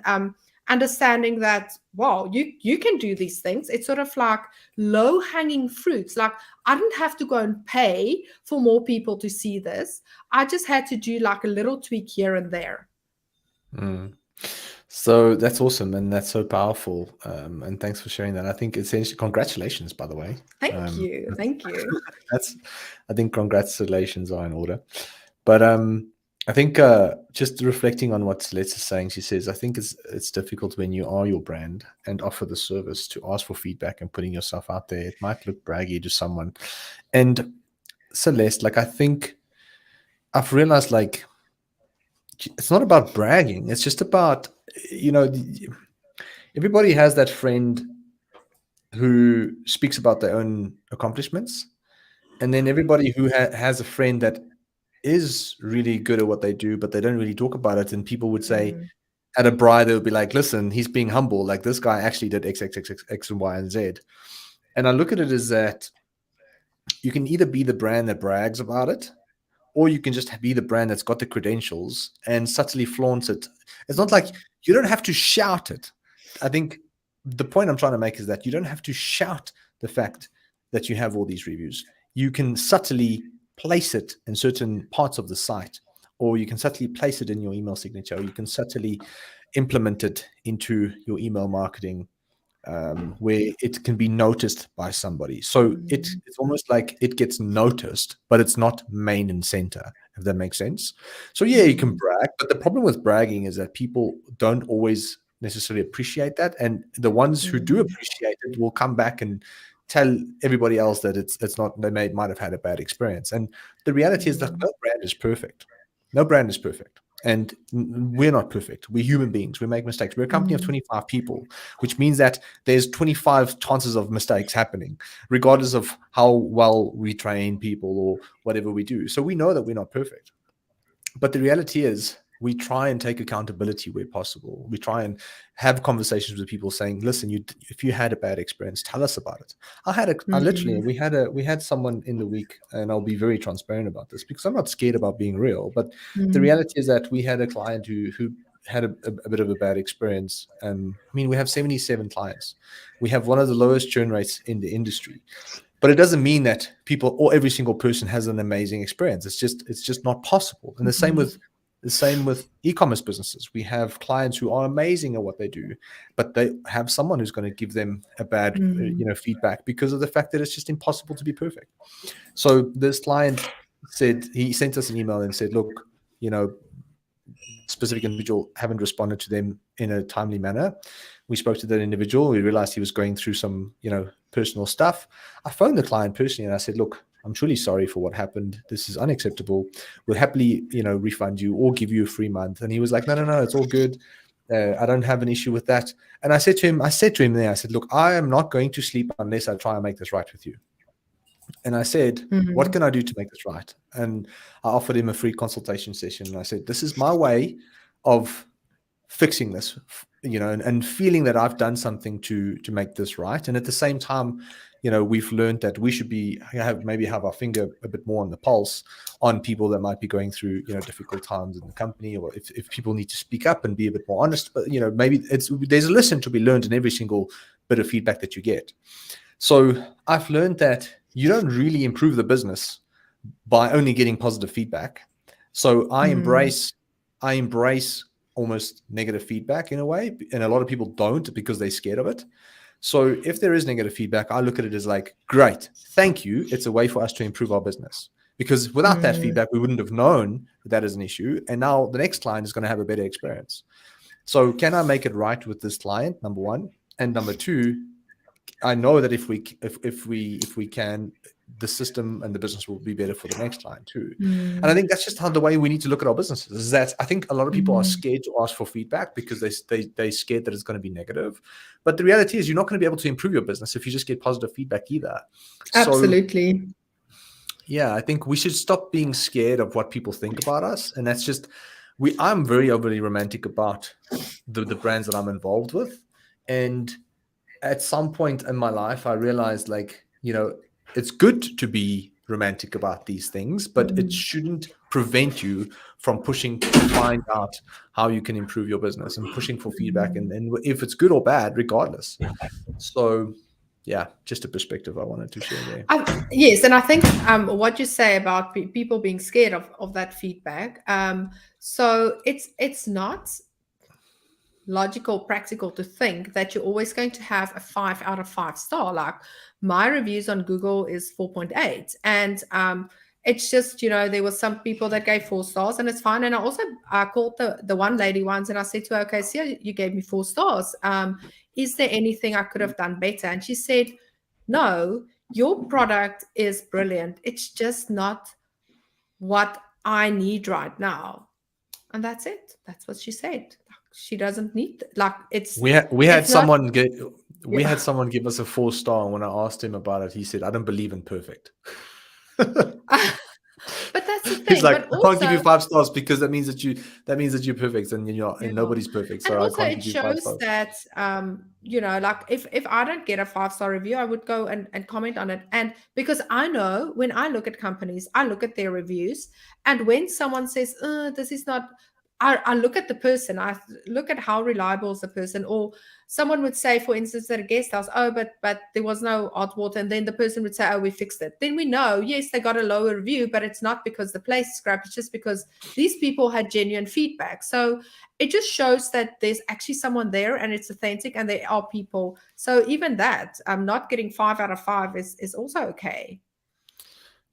understanding that, wow, you can do these things. It's sort of like low-hanging fruits. Like I didn't have to go and pay for more people to see this. I just had to do like a little tweak here and there. So that's awesome, and that's so powerful. And thanks for sharing that. I think essentially, congratulations, by the way. Thank you. I think congratulations are in order. But I think just reflecting on what Celeste is saying, she says, I think it's difficult when you are your brand and offer the service to ask for feedback and putting yourself out there. It might look braggy to someone. And Celeste, like, I think I've realized, like, it's not about bragging. It's just about, everybody has that friend who speaks about their own accomplishments. And then everybody who has a friend that is really good at what they do, but they don't really talk about it. And people would say at a braai, they would be like, listen, he's being humble. Like, this guy actually did X, X, X, X, X, and Y, and Z. And I look at it as that you can either be the brand that brags about it, or you can just be the brand that's got the credentials and subtly flaunts it. It's not like you don't have to shout it. I think the point I'm trying to make is that you don't have to shout the fact that you have all these reviews. You can subtly place it in certain parts of the site, or you can subtly place it in your email signature, or you can subtly implement it into your email marketing, where it can be noticed by somebody. So it's almost like it gets noticed, but it's not main and center, if that makes sense. So yeah, you can brag, but the problem with bragging is that people don't always necessarily appreciate that. And the ones who do appreciate it will come back and tell everybody else that it's not, they might have had a bad experience. And the reality is that no brand is perfect. No brand is perfect. And we're not perfect. We're human beings. We make mistakes. We're a company of 25 people, which means that there's 25 chances of mistakes happening, regardless of how well we train people or whatever we do. So we know that we're not perfect. But the reality is, we try and take accountability where possible. We try and have conversations with people saying, listen, if you had a bad experience, tell us about it. We had someone in the week, and I'll be very transparent about this because I'm not scared about being real. But the reality is that we had a client who had a bit of a bad experience. We have 77 clients. We have one of the lowest churn rates in the industry. But it doesn't mean that people or every single person has an amazing experience. It's just not possible. And the same with The same with e-commerce businesses. We have clients who are amazing at what they do, but they have someone who's going to give them a bad, feedback because of the fact that it's just impossible to be perfect. So this client said, he sent us an email and said, look, specific individual haven't responded to them in a timely manner. We spoke to that individual. We realized he was going through some, personal stuff. I phoned the client personally and I said, look, I'm truly sorry for what happened. This is unacceptable. We'll happily, refund you or give you a free month. And he was like, no, it's all good. I don't have an issue with that. And I said to him there, I said, look, I am not going to sleep unless I try and make this right with you. And I said, what can I do to make this right? And I offered him a free consultation session. And I said, this is my way of fixing this, and feeling that I've done something to make this right. And at the same time, we've learned that we should have our finger a bit more on the pulse on people that might be going through, difficult times in the company, or if people need to speak up and be a bit more honest. But, maybe there's a lesson to be learned in every single bit of feedback that you get. So I've learned that you don't really improve the business by only getting positive feedback. So I embrace almost negative feedback in a way, and a lot of people don't because they're scared of it. So if there is negative feedback, I look at it as like, great, thank you. It's a way for us to improve our business, because without that feedback, we wouldn't have known that is an issue. And now the next client is going to have a better experience. So can I make it right with this client? Number one. And number two, I know that if we can, the system and the business will be better for the next client too. And I think that's just the way we need to look at our businesses, is that I think a lot of people are scared to ask for feedback because they're scared that it's going to be negative. But the reality is you're not going to be able to improve your business if you just get positive feedback either. Absolutely. So, yeah, I think we should stop being scared of what people think about us. And that's just, I'm very overly romantic about the brands that I'm involved with. And at some point in my life, I realized, it's good to be romantic about these things, but it shouldn't prevent you from pushing to find out how you can improve your business and pushing for feedback, and if it's good or bad, regardless. So, yeah, just a perspective I wanted to share there. Yes, and I think what you say about people being scared of that feedback, so it's not logical, practical to think that you're always going to have a 5 out of 5 star. Like my reviews on Google is 4.8, and it's just, there was some people that gave 4 stars, and it's fine. And I called the one lady once and I said to her, okay, so you gave me 4 stars. Is there anything I could have done better? And she said, no, your product is brilliant. It's just not what I need right now. And that's it. That's what she said. She doesn't need it's. We had someone give us a 4 star, and when I asked him about it, he said, "I don't believe in perfect." But that's the thing. He's like, but I can't give you 5 stars because that means that you're perfect, and and nobody's perfect. So and also I can't give you 5 stars. It shows that if I don't get a 5-star review, I would go and comment on it. And because I know when I look at companies, I look at their reviews, and when someone says, this is not, I look at the person. I look at how reliable is the person. Or someone would say, for instance, at a guest house, but there was no hot water, and then the person would say, we fixed it. Then we know, yes, they got a lower review, but it's not because the place is crap. It's just because these people had genuine feedback. So it just shows that there's actually someone there, and it's authentic, and there are people. So even that, not getting 5 out of 5 is also okay.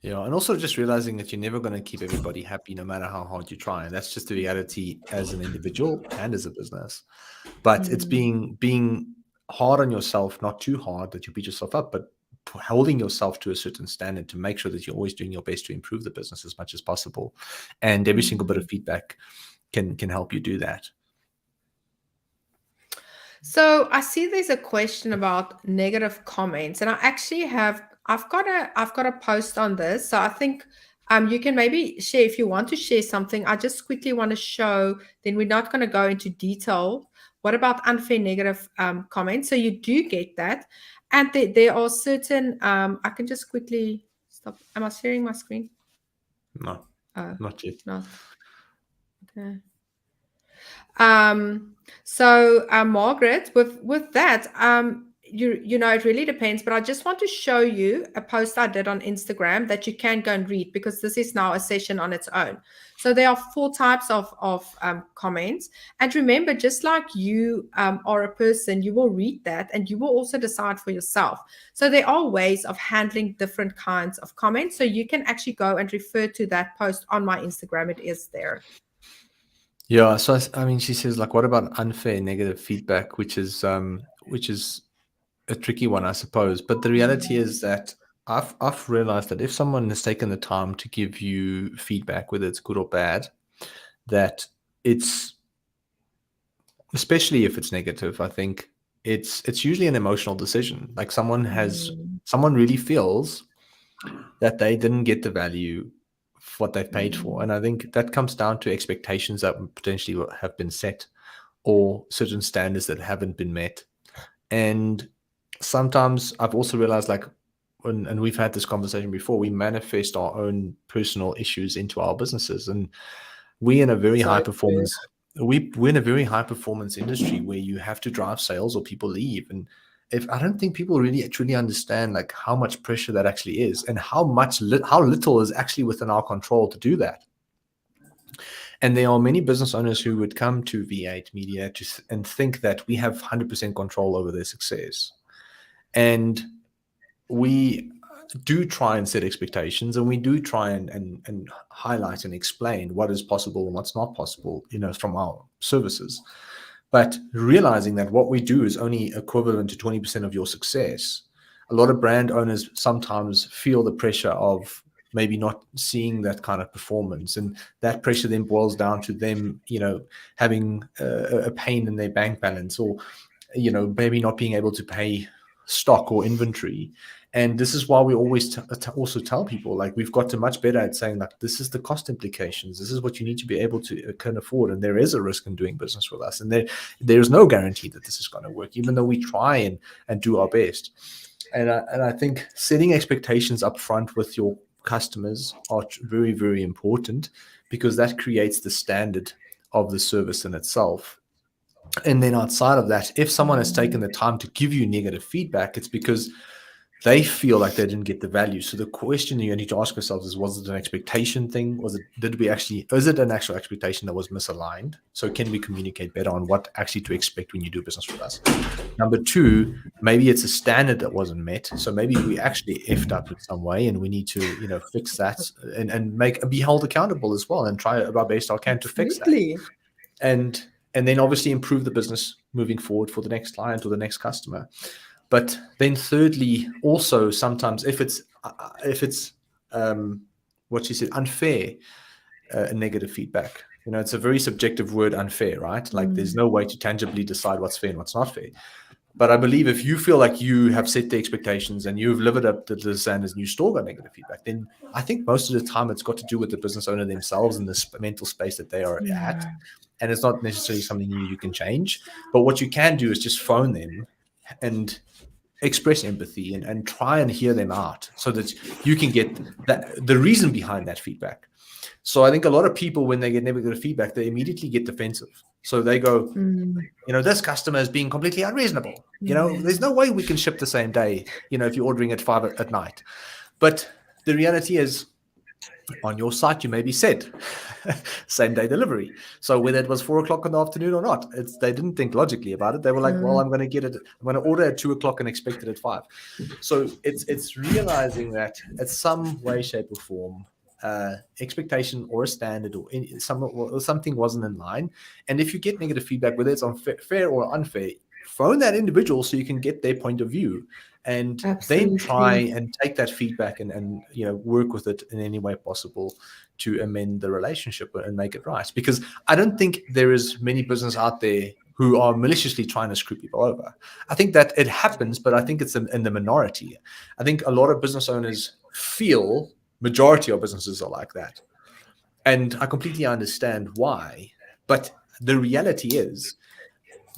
Yeah, and also just realizing that you're never going to keep everybody happy no matter how hard you try. And that's just the reality as an individual and as a business. But it's being hard on yourself, not too hard that you beat yourself up, but holding yourself to a certain standard to make sure that you're always doing your best to improve the business as much as possible. And every single bit of feedback can help you do that. So I see there's a question about negative comments, and I've got a post on this. So I think you can maybe share if you want to share something. I just quickly want to show, then we're not going to go into detail. What about unfair negative comments? So you do get that. And there are certain, I can just quickly stop. Am I sharing my screen? No, not yet. No. Okay. So Magriet, with that, it really depends, but I just want to show you a post I did on Instagram that you can go and read, because this is now a session on its own. So there are 4 types of comments. And remember, just like you are a person, you will read that and you will also decide for yourself. So there are ways of handling different kinds of comments. So you can actually go and refer to that post on my Instagram. It is there. Yeah, so I mean, she says, like, what about unfair negative feedback, which is a tricky one, I suppose. But the reality is that I've realized that if someone has taken the time to give you feedback, whether it's good or bad, that it's, especially if it's negative, I think it's usually an emotional decision. Like someone really feels that they didn't get the value for what they've paid for. And I think that comes down to expectations that potentially have been set, or certain standards that haven't been met. And sometimes I've also realized, like, and we've had this conversation before, we manifest our own personal issues into our businesses. And we're in a very high performance we're in a very high performance industry where you have to drive sales or people leave. And if I don't think people really truly understand, like, how much pressure that actually is, and how little is actually within our control to do that. And there are many business owners who would come to V8 Media and think that we have 100% control over their success. And we do try and set expectations, and we do try and highlight and explain what is possible and what's not possible, from our services. But realizing that what we do is only equivalent to 20% of your success, a lot of brand owners sometimes feel the pressure of maybe not seeing that kind of performance. And that pressure then boils down to them, having a pain in their bank balance, or, maybe not being able to pay stock or inventory. And this is why we always also tell people, like, we've got to much better at saying, like, this is the cost implications. This is what you need to be able to can afford. And there is a risk in doing business with us. And there is no guarantee that this is going to work, even though we try and do our best. And I think setting expectations up front with your customers are very, very important, because that creates the standard of the service in itself. And then outside of that, if someone has taken the time to give you negative feedback, it's because they feel like they didn't get the value. So the question you need to ask yourselves is, was it an expectation thing? Is it an actual expectation that was misaligned? So can we communicate better on what actually to expect when you do business with us? Number 2, maybe it's a standard that wasn't met. So maybe we actually effed up in some way, and we need to, fix that, and be held accountable as well, and try our best I can to fix that. And then obviously improve the business moving forward for the next client or the next customer. But then thirdly, also sometimes if it's what she said, unfair, negative feedback. It's a very subjective word, unfair, right? Like there's no way to tangibly decide what's fair and what's not fair. But I believe if you feel like you have set the expectations and you've lived up to the standards and you still got negative feedback, then I think most of the time it's got to do with the business owner themselves and the mental space that they are at. And it's not necessarily something you can change. But what you can do is just phone them and express empathy and try and hear them out, so that you can get the reason behind that feedback. So I think a lot of people, when they get negative feedback, they immediately get defensive. So they go, this customer is being completely unreasonable. There's no way we can ship the same day, if you're ordering at 5 at night. But the reality is, on your site, you maybe said same day delivery. So whether it was 4 o'clock in the afternoon or not, they didn't think logically about it. They were like, well, I'm going to order at 2 o'clock and expect it at 5. So it's realizing that at some way, shape or form, expectation or a standard or something wasn't in line. And if you get negative feedback, whether it's fair or unfair, phone that individual so you can get their point of view, and then try and take that feedback and work with it in any way possible to amend the relationship and make it right. Because I don't think there is many business out there who are maliciously trying to screw people over. I think that it happens, but I think it's in the minority. I think a lot of business owners feel majority of businesses are like that. And I completely understand why. But the reality is,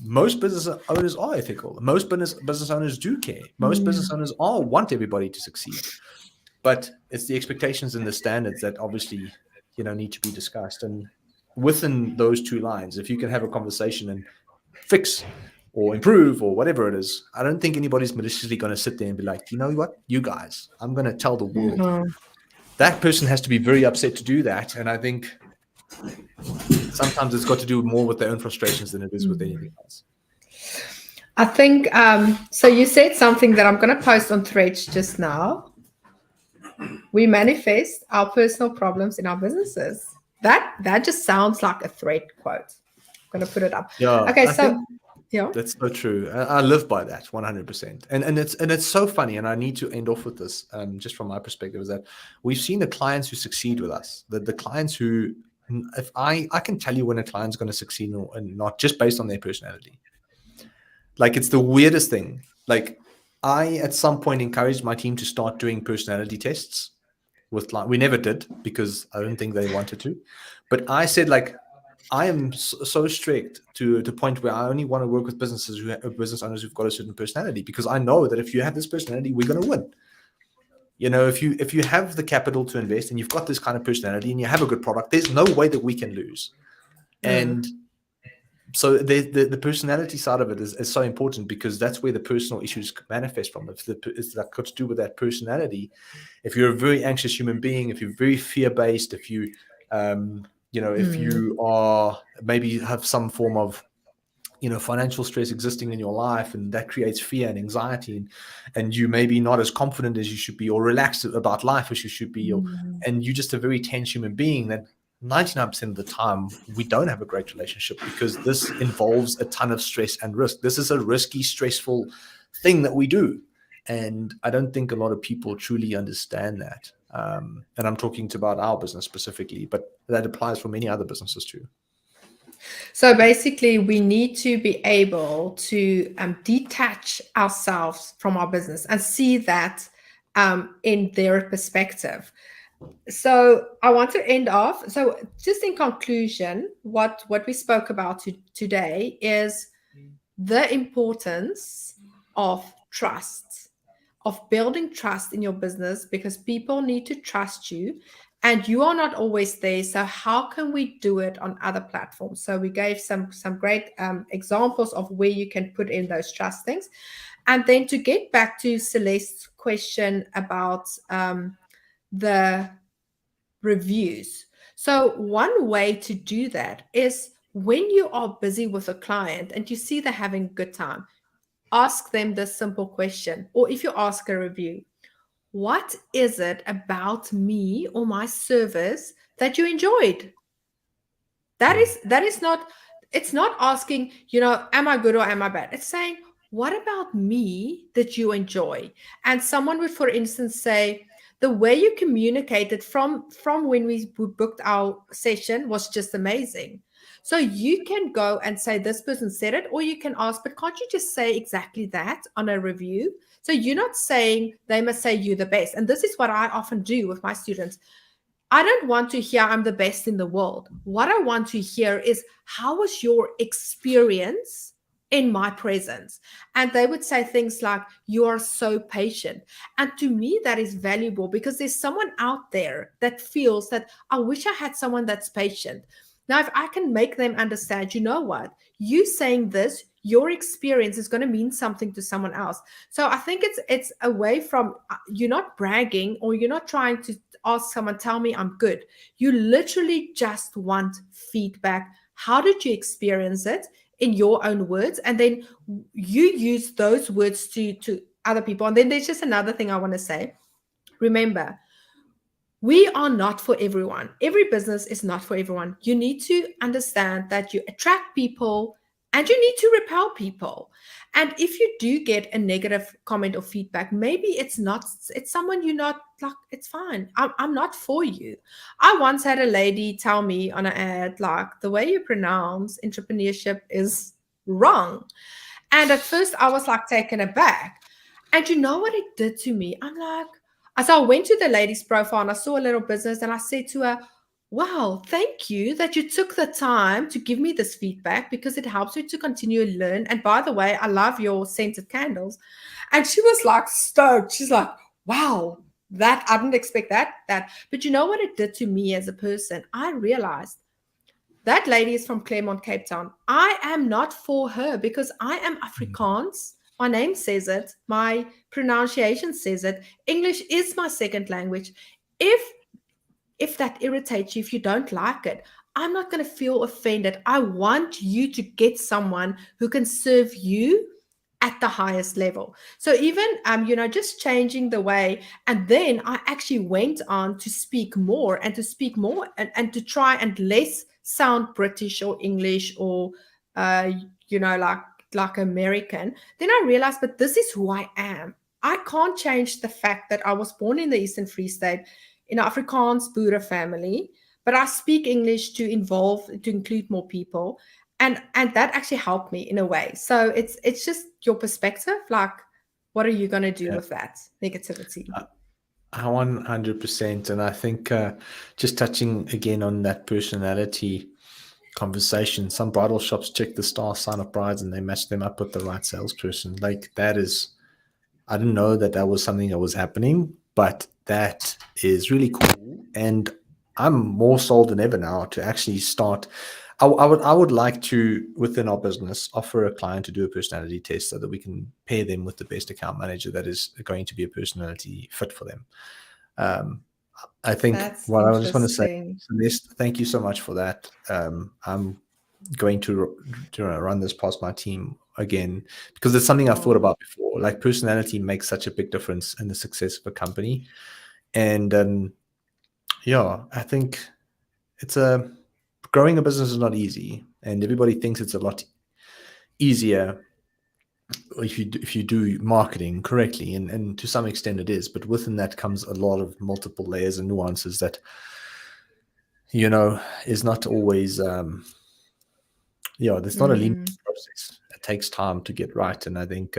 most business owners are ethical. Most business owners do care. Most business owners want everybody to succeed. But it's the expectations and the standards that obviously, need to be discussed. And within those 2 lines, if you can have a conversation and fix or improve or whatever it is, I don't think anybody's maliciously going to sit there and be like, you know what, you guys, I'm going to tell the world. That person has to be very upset to do that. And I think sometimes it's got to do more with their own frustrations than it is with anything else. I think, so you said something that I'm going to post on Threads just now. We manifest our personal problems in our businesses. That just sounds like a thread quote. I'm going to put it up. Yeah, Okay, I so think that's so true. I live by that 100%. And it's so funny. And I need to end off with this, just from my perspective, is that we've seen the clients who succeed with us, the clients who, if I can tell you when a client's going to succeed or not, just based on their personality. Like, it's the weirdest thing. Like, I at some point encouraged my team to start doing personality tests with clients. We never did because I don't think they wanted to. But I said, like, I am so strict to the point where I only want to work with business owners who've got a certain personality, because I know that if you have this personality, we're going to win. You know, if you have the capital to invest and you've got this kind of personality and you have a good product, there's no way that we can lose. And so the personality side of it is so important, because that's where the personal issues manifest from. It's like got to do with that personality. If you're a very anxious human being, if you're very fear-based, if you if you are maybe have some form of financial stress existing in your life, and that creates fear and anxiety, and you maybe not as confident as you should be, or relaxed about life as you should be, and you're just a very tense human being, then 99% of the time we don't have a great relationship, because this involves a ton of stress and risk. This is a risky, stressful thing that we do. And I don't think a lot of people truly understand that. And I'm talking about our business specifically, but that applies for many other businesses too. So basically, we need to be able to detach ourselves from our business and see that in their perspective. So I want to end off. So just in conclusion, what we spoke about today is the importance of trust, of building trust in your business, because people need to trust you. And you are not always there. So how can we do it on other platforms? So we gave some great examples of where you can put in those trust things. And then to get back to Celeste's question about the reviews. So one way to do that is, when you are busy with a client and you see they're having a good time, ask them this simple question. Or if you ask a review, what is it about me or my service that you enjoyed? That is not, it's not asking, am I good or am I bad? It's saying, what about me that you enjoy? And someone would, for instance, say, the way you communicated from when we booked our session was just amazing. So you can go and say, this person said it, or you can ask, but can't you just say exactly that on a review? So you're not saying they must say you're the best. And this is what I often do with my students. I don't want to hear I'm the best in the world. What I want to hear is, how was your experience in my presence? And they would say things like, you are so patient. And to me, that is valuable, because there's someone out there that feels that, I wish I had someone that's patient. Now, if I can make them understand, you know what, you saying this, your experience is going to mean something to someone else. So I think it's away from, you're not bragging, or you're not trying to ask someone, tell me I'm good. You literally just want feedback. How did you experience it in your own words? And then you use those words to other people. And then there's just another thing I want to say. Remember, we are not for everyone. Every business is not for everyone. You need to understand that you attract people and you need to repel people. And if you do get a negative comment or feedback, maybe it's someone you're not like, it's fine. I'm not for you. I once had a lady tell me on an ad, like, the way you pronounce entrepreneurship is wrong. And at first I was like taken aback. And you know what it did to me? I'm like, so I went to the lady's profile and I saw a little business, and I said to her, wow, thank you that you took the time to give me this feedback, because it helps me to continue to learn. And by the way, I love your scented candles. And she was like stoked. She's like, wow, I didn't expect that. But you know what it did to me as a person? I realized That lady is from Claremont, Cape Town. I am not for her because I am Mm. Afrikaans. My name says it. My pronunciation says it. English is my second language. If if that irritates you, if you don't like it, I'm not going to feel offended. I want you to get someone who can serve you at the highest level. So even just changing the way, and then I actually went on to speak more and to speak more and to try and less sound British or English or uh, like American. Then I realized, but this is who I am. I can't change the fact that I was born in the Eastern Free State in an Afrikaans Boer family, but I speak English to include more people, and that actually helped me in a way. So it's just your perspective. Like, what are you going to do Yeah. with that negativity? 100%. And I think just touching again on that personality conversation, some bridal shops check the star sign of brides and they match them up with the right salesperson. Like that is, I didn't know that that was something that was happening, but that is really cool. And I'm more sold than ever now to actually start. I would like to, within our business, offer a client to do a personality test so that we can pair them with the best account manager that is going to be a personality fit for them. Um, I think That's what I just want to say, interesting. Celeste, thank you so much for that. I'm going to run this past my team again because it's something I've thought Oh, about before. Like personality makes such a big difference in the success of a company, and yeah, I think it's a growing a business is not easy, and everybody thinks it's a lot easier if you do marketing correctly, and to some extent it is, but within that comes a lot of multiple layers and nuances that is not always it's not a linear mm, process. It takes time to get right, and I think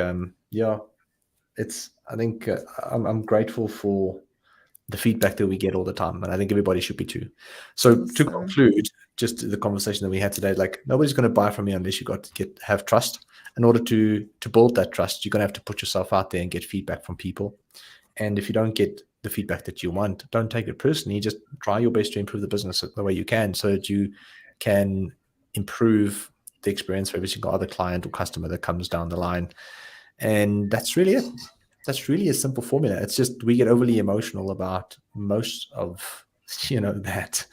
it's I think I'm grateful for the feedback that we get all the time, and I think everybody should be too. So to awesome. conclude, just the conversation that we had today, like nobody's going to buy from me unless you got to have trust. In order to build that trust, you're going to have to put yourself out there and get feedback from people. And if you don't get the feedback that you want, don't take it personally. Just try your best to improve the business the way you can, so that you can improve the experience for every single other client or customer that comes down the line. And that's really it. That's really a simple formula. It's just we get overly emotional about most of that,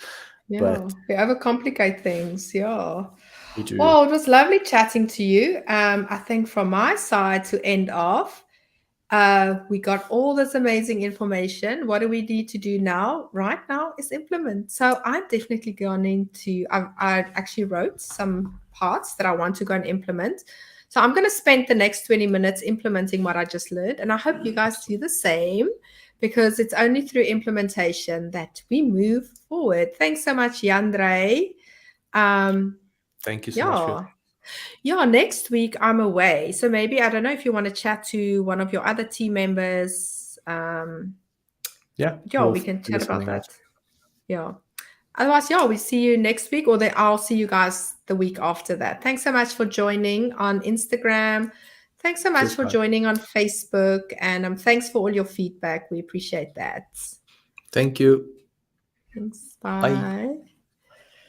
Yeah, but we overcomplicate things. Yeah. we do. Well, it was lovely chatting to you. I think from my side to end off, we got all this amazing information. What do we need to do now? Right now is implement. So I'm definitely going to. I actually wrote some parts that I want to go and implement. So I'm going to spend the next 20 minutes implementing what I just learned, and I hope you guys do the same because it's only through implementation that we move forward. Thanks so much, Jandre. Um, Thank you so much for your yeah. time. Yeah, next week I'm away. So maybe I don't know if you want to chat to one of your other team members. Yeah, Yeah, we'll we can figure chat about something out. that. Yeah. Otherwise, yeah, we see you next week, or then I'll see you guys the week after that. Thanks so much for joining on Instagram. Thanks so much Cheers, for guys. joining on Facebook, and thanks for all your feedback. We appreciate that. Thank you. Thanks. Bye. Bye.